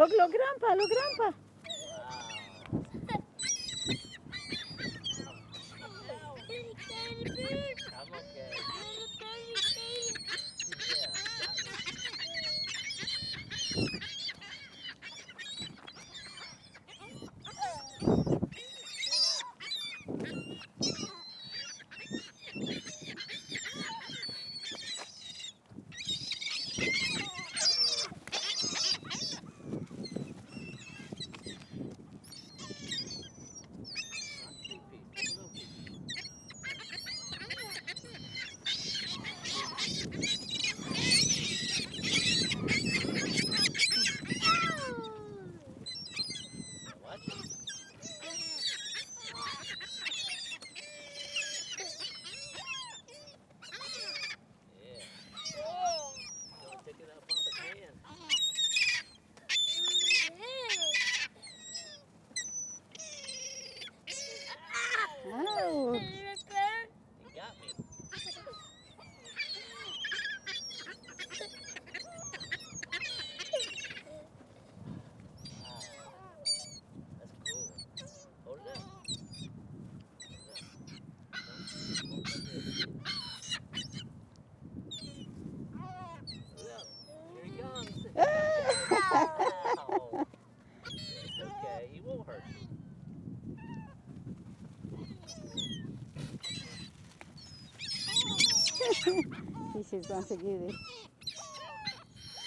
Look, Grandpa, look, Grandpa. I'm okay. Yeah, got me. Not the big piece, just a little piece. Now watch it. Yeah. Don't take it out of Papa's hand. Oh. You got me. That's cool. Hold it up. Hold it up. Don't touch it. Hold it up. Here he comes. Ow. It's okay. He won't hurt you. He just wants to get it. Here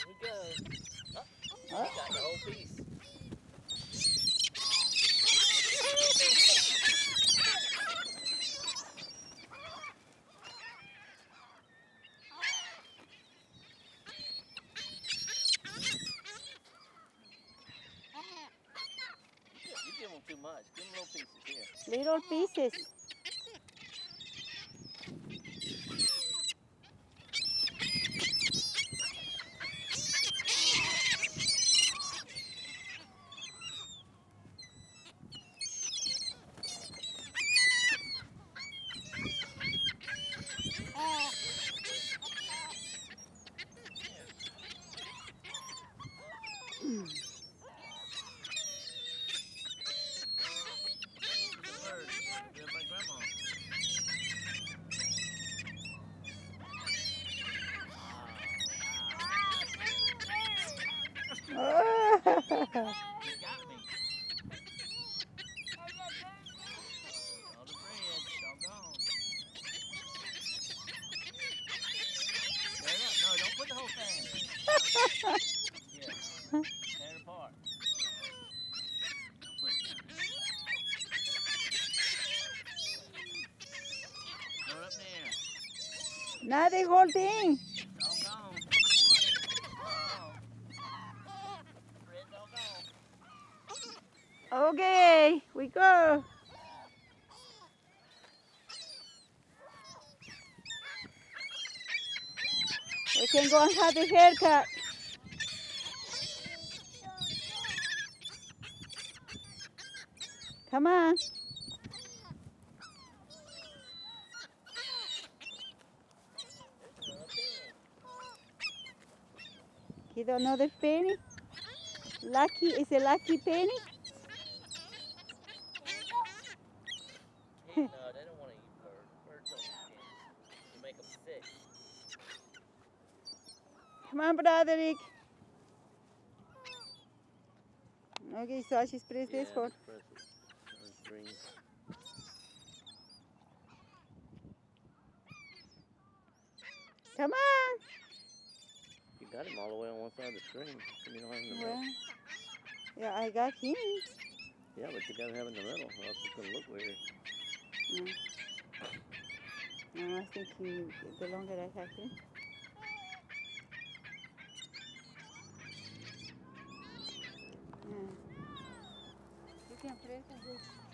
we go. Oh, Oh. he got the whole piece. You give him too much. Give him little pieces here. Little pieces. Good by Grandma. Oh. You got me. All the bread, doggone. Tear it up. No, don't put the whole thing. Yeah. Tear it apart. Don't put it down there. Throw it up there. Not the whole thing. Doggone. Doggone. Bread doggone. Okay, we go. We can go and have a haircut. Come on. There's another penny. Get another penny. Lucky, is a lucky penny? No, they don't want to eat birds. Birds don't eat pennies. You make them sick. Come on, Broderick. Okay, so I just press this one. Press it. It's green. Come on. You got him all the way on one side of the screen. You don't have him in the Well, middle. yeah, I got him. Yeah, but you got to have him in the middle, or else it's going to look weird. No, I think the longer I have him. Yeah. You can press it.